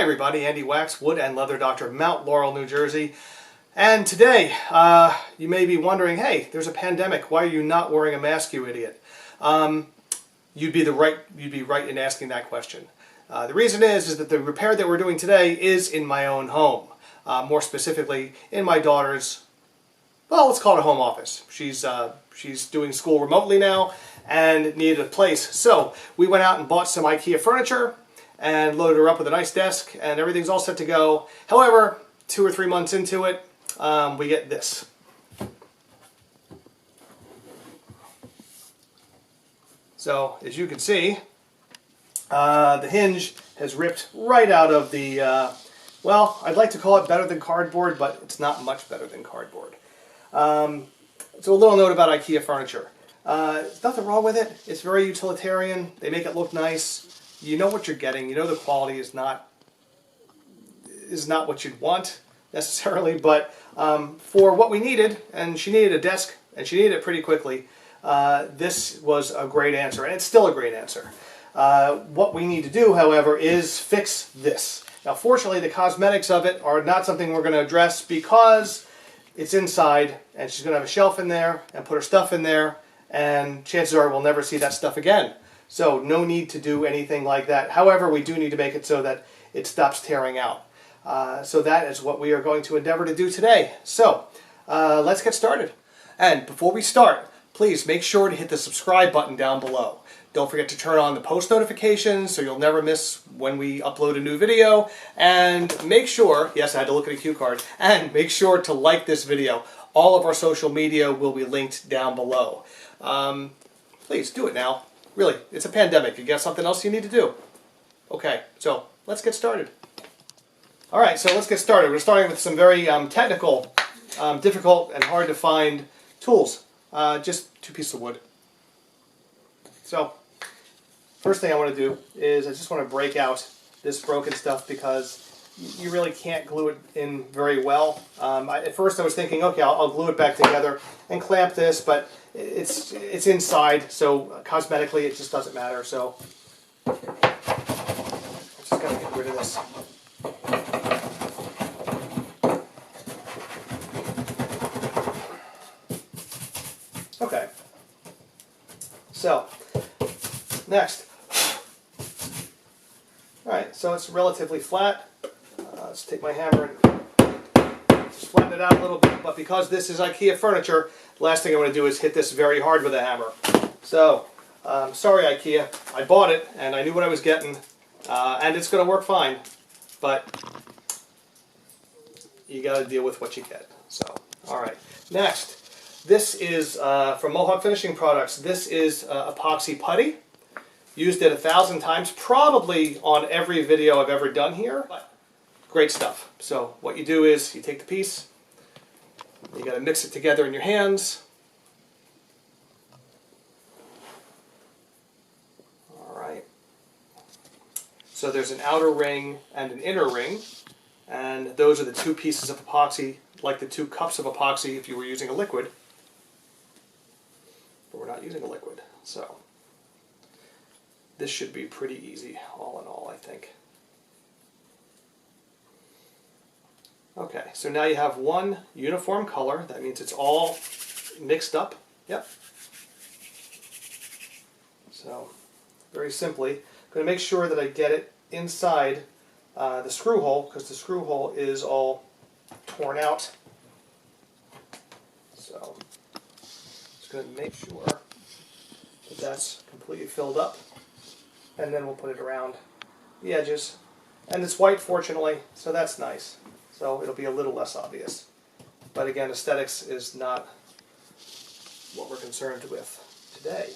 everybody, Andy Wax, Wood and Leather Doctor of Mount Laurel, New Jersey. And today, you may be wondering, hey, there's a pandemic. Why are you not wearing a mask, you idiot? You'd be right in asking that question. The reason is that the repair that we're doing today is in my own home. More specifically, in my daughter's, well, let's call it a home office. She's doing school remotely now and needed a place. So we went out and bought some Ikea furniture and loaded her up with a nice desk, and everything's all set to go. However, 2 or 3 months into it, we get this. So, as you can see, the hinge has ripped right out of the, well, I'd like to call it better than cardboard, but it's not much better than cardboard. So a little note about Ikea furniture. There's nothing wrong with it. It's very utilitarian. They make it look nice. You know what you're getting. You know the quality is not what you'd want necessarily, but for what we needed, and she needed a desk, and she needed it pretty quickly, this was a great answer, and it's still a great answer. What we need to do, however, is fix this. Now, fortunately, the cosmetics of it are not something we're going to address because it's inside, and she's going to have a shelf in there and put her stuff in there, and chances are we'll never see that stuff again. So no need to do anything like that. However, we do need to make it so that it stops tearing out. So that is what we are going to endeavor to do today. So let's get started. And before we start, please make sure to hit the subscribe button down below. Don't forget to turn on the post notifications so you'll never miss when we upload a new video. And make sure, yes, I had to look at a cue card, and make sure to like this video. All of our social media will be linked down below. Please do it now. Really, it's a pandemic. You got something else you need to do. Okay, so let's get started. All right, so let's get started. We're starting with some very technical, difficult, and hard to find tools. Just 2 pieces of wood. So, first thing I want to do is I just want to break out this broken stuff because you really can't glue it in very well. At first I was thinking, okay, I'll glue it back together and clamp this, but it's inside, so cosmetically it just doesn't matter. So I'm just going to get rid of this. Okay. So next. All right, so it's relatively flat. Let's take my hammer and just flatten it out a little bit, but because this is Ikea furniture, the last thing I want to do is hit this very hard with a hammer. So, sorry Ikea, I bought it and I knew what I was getting, and it's going to work fine, but you got to deal with what you get. So, alright. Next, this is from Mohawk Finishing Products. This is epoxy putty. Used it 1,000 times, probably on every video I've ever done here. But great stuff. So what you do is you take the piece, you got to mix it together in your hands. All right. So there's an outer ring and an inner ring, and those are the 2 pieces of epoxy, like the 2 cups of epoxy if you were using a liquid. But we're not using a liquid, so this should be pretty easy, all in all, I think. Okay, so now you have one uniform color. That means it's all mixed up. Yep. So, very simply, I'm going to make sure that I get it inside the screw hole, because the screw hole is all torn out. So, just going to make sure that that's completely filled up. And then we'll put it around the edges. And it's white, fortunately, so that's nice. So it'll be a little less obvious. But again, aesthetics is not what we're concerned with today.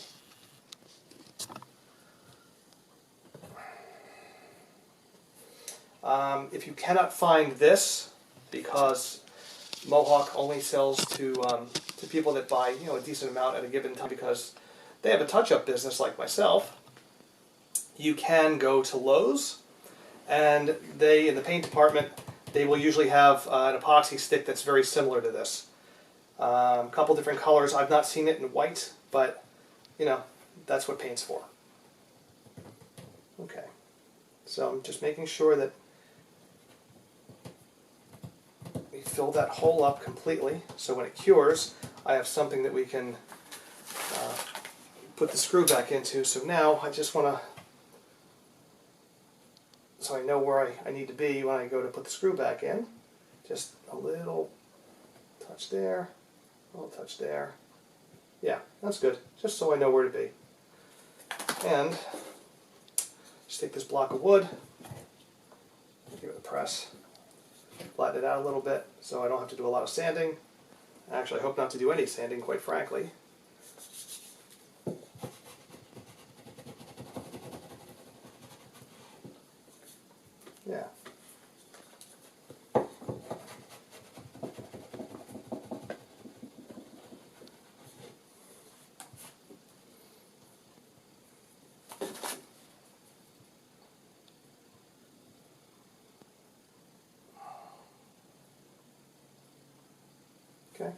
If you cannot find this, because Mohawk only sells to people that buy a decent amount at a given time because they have a touch-up business like myself, you can go to Lowe's, and they, in the paint department, they will usually have an epoxy stick that's very similar to this. A couple different colors. I've not seen it in white, but that's what paint's for. Okay, so I'm just making sure that fill that hole up completely, so when it cures, I have something that we can put the screw back into. So now I just want to, so I know where I need to be when I go to put the screw back in. Just a little touch there, a little touch there. Yeah, that's good, just so I know where to be. And just take this block of wood, give it a press, flatten it out a little bit so I don't have to do a lot of sanding. Actually, I hope not to do any sanding, quite frankly. Yeah. Okay.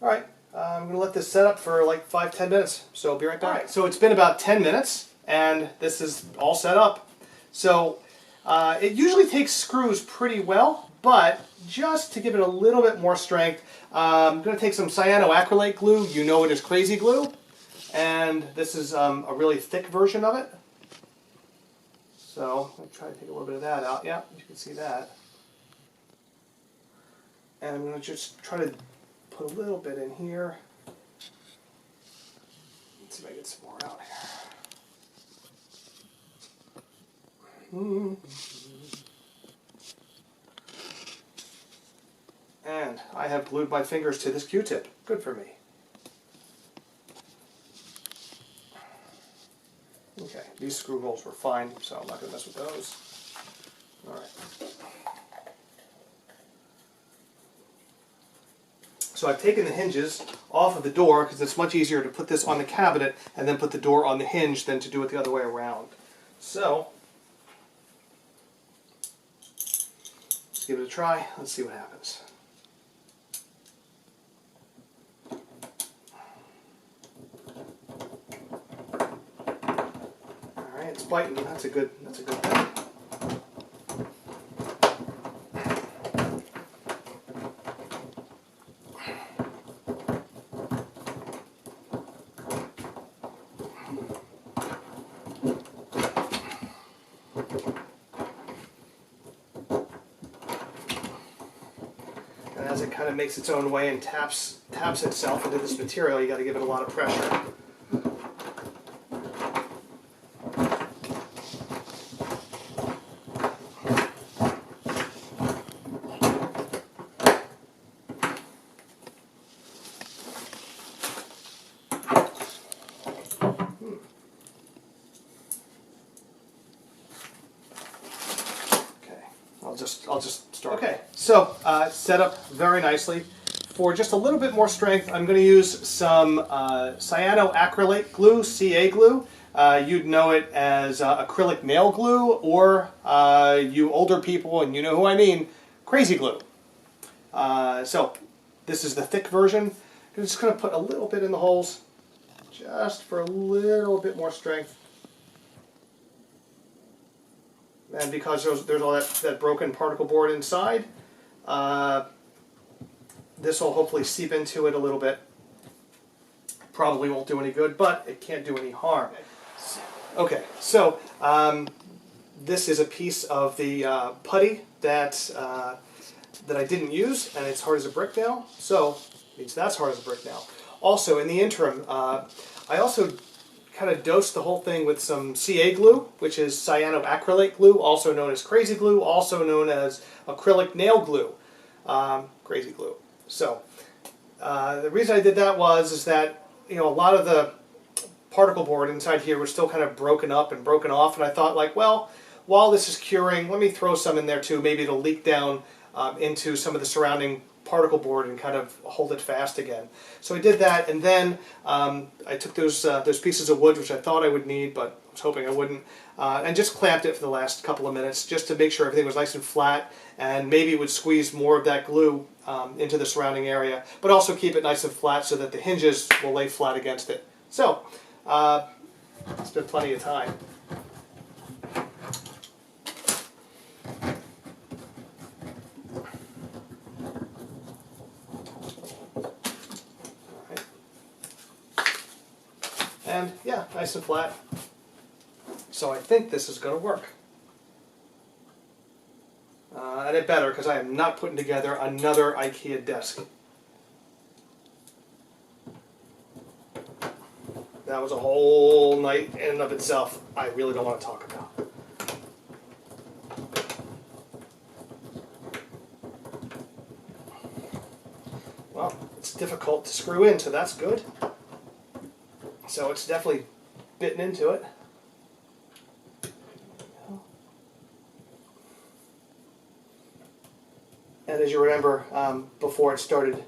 All right. I'm going to let this set up for like 5-10 minutes, so I'll be right back. All right, so it's been about 10 minutes, and this is all set up. So it usually takes screws pretty well, but just to give it a little bit more strength, I'm going to take some cyanoacrylate glue. You know it is crazy glue, and this is a really thick version of it. So I'll try to take a little bit of that out. Yeah, you can see that. And I'm going to just try to put a little bit in here. Let's see if I get some more out here. And I have glued my fingers to this Q-tip. Good for me. Okay, these screw holes were fine, so I'm not going to mess with those. All right. So I've taken the hinges off of the door because it's much easier to put this on the cabinet and then put the door on the hinge than to do it the other way around. So let's give it a try. Let's see what happens. All right, it's biting. That's a good thing. And as it kind of makes its own way and taps itself into this material, you got to give it a lot of pressure. I'll just start. Okay, so set up very nicely. For just a little bit more strength, I'm going to use some cyanoacrylate glue, CA glue. You'd know it as acrylic nail glue, or you older people, and you know who I mean, crazy glue. So this is the thick version. I'm just going to put a little bit in the holes, just for a little bit more strength. And because there's all that broken particle board inside, this will hopefully seep into it a little bit. Probably won't do any good, but it can't do any harm. Okay, so this is a piece of the putty that I didn't use, and it's hard as a brick now, so it means that's hard as a brick now. Also, in the interim, I also kind of dosed the whole thing with some CA glue, which is cyanoacrylate glue, also known as crazy glue, also known as acrylic nail glue, crazy glue. So the reason I did that is that a lot of the particle board inside here was still kind of broken up and broken off, and I thought, like, well, while this is curing, let me throw some in there too. Maybe it'll leak down into some of the surrounding particle board and kind of hold it fast again. So I did that, and then I took those pieces of wood, which I thought I would need, but I was hoping I wouldn't, and just clamped it for the last couple of minutes just to make sure everything was nice and flat, and maybe it would squeeze more of that glue into the surrounding area, but also keep it nice and flat so that the hinges will lay flat against it. So it's been plenty of time. And yeah, nice and flat. So I think this is going to work. And it better, because I am not putting together another Ikea desk. That was a whole night in and of itself I really don't want to talk about. Well, it's difficult to screw in, so that's good. So it's definitely bitten into it. And as you remember, before it started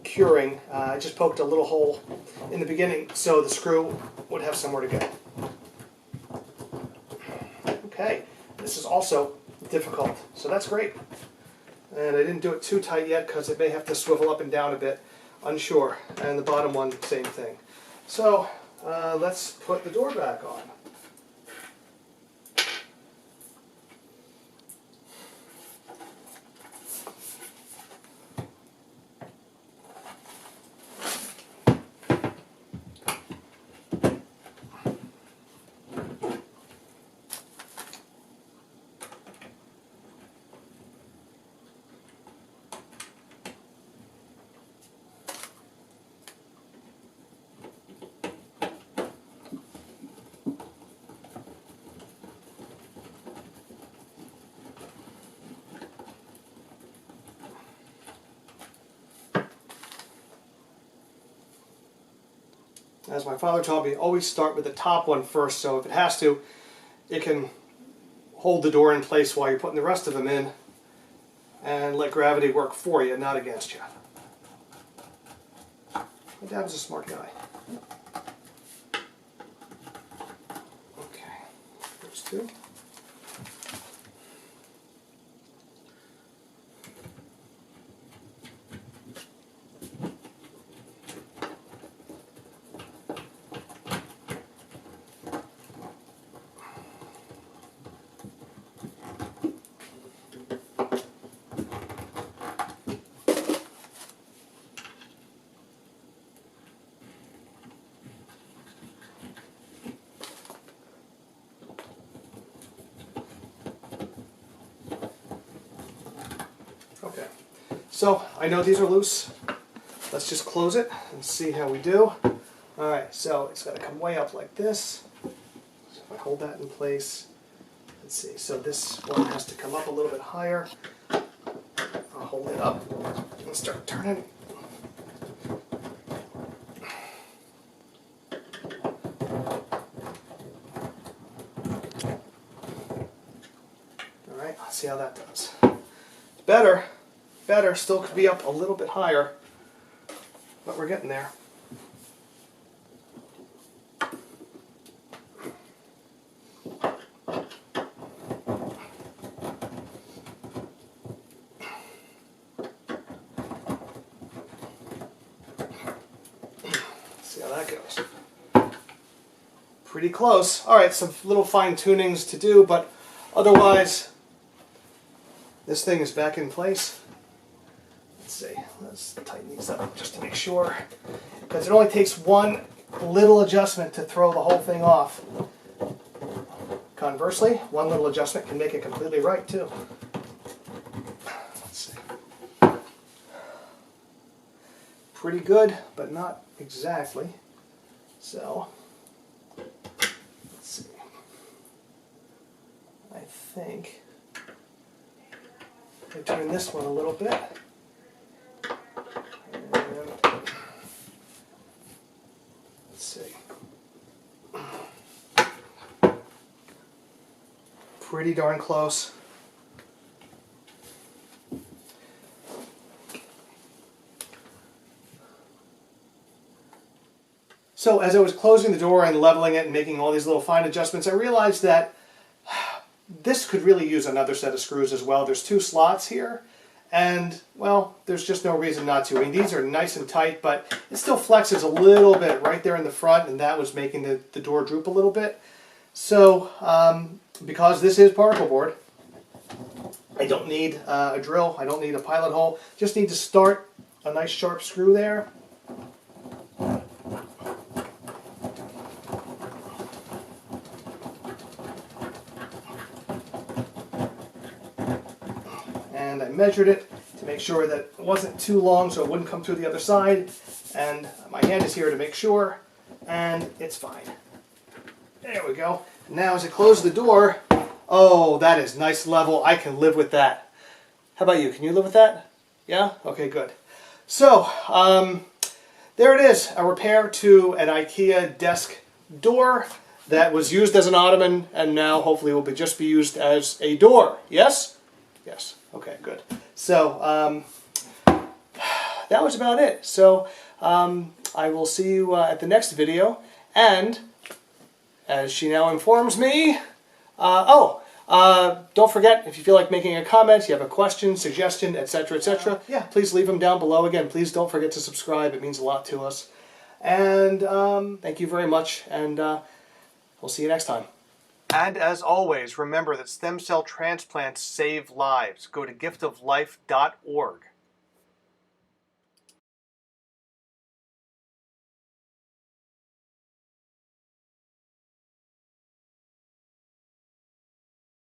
curing, I just poked a little hole in the beginning so the screw would have somewhere to go. Okay, this is also difficult, so that's great. And I didn't do it too tight yet because it may have to swivel up and down a bit, unsure. And the bottom one, same thing. So let's put the door back on. As my father taught me, always start with the top one first, so if it has to, it can hold the door in place while you're putting the rest of them in, and let gravity work for you, not against you. My dad was a smart guy. Okay, there's two. Okay, so I know these are loose. Let's just close it and see how we do. Alright, so it's got to come way up like this. So if I hold that in place, let's see, so this one has to come up a little bit higher. I'll hold it up and start turning. Alright, let's see how that does. Better, still could be up a little bit higher, but we're getting there. See how that goes. Pretty close. Alright, some little fine tunings to do, but otherwise this thing is back in place. Let's see, let's tighten these up just to make sure, because it only takes one little adjustment to throw the whole thing off. Conversely, one little adjustment can make it completely right too. Let's see. Pretty good, but not exactly. So, let's see. I think I turn this one a little bit. And let's see. Pretty darn close. So as I was closing the door and leveling it and making all these little fine adjustments, I realized that this could really use another set of screws as well. There's two slots here, and well, there's just no reason not to. I mean, these are nice and tight, but it still flexes a little bit right there in the front, and that was making the door droop a little bit. So, because this is particle board, I don't need a drill, I don't need a pilot hole, just need to start a nice sharp screw there. measured it to make sure that it wasn't too long so it wouldn't come through the other side. And my hand is here to make sure, and it's fine. There we go. Now as I close the door, oh, that is nice level. I can live with that. How about you? Can you live with that? Yeah? Okay, good. So, there it is. A repair to an Ikea desk door that was used as an ottoman and now hopefully will just be used as a door. Yes? Yes. Okay, good. So, that was about it. So, I will see you at the next video. And, as she now informs me, don't forget, if you feel like making a comment, you have a question, suggestion, etc., etc., please leave them down below. Again, please don't forget to subscribe. It means a lot to us. And thank you very much, and we'll see you next time. And as always, remember that stem cell transplants save lives. Go to giftoflife.org.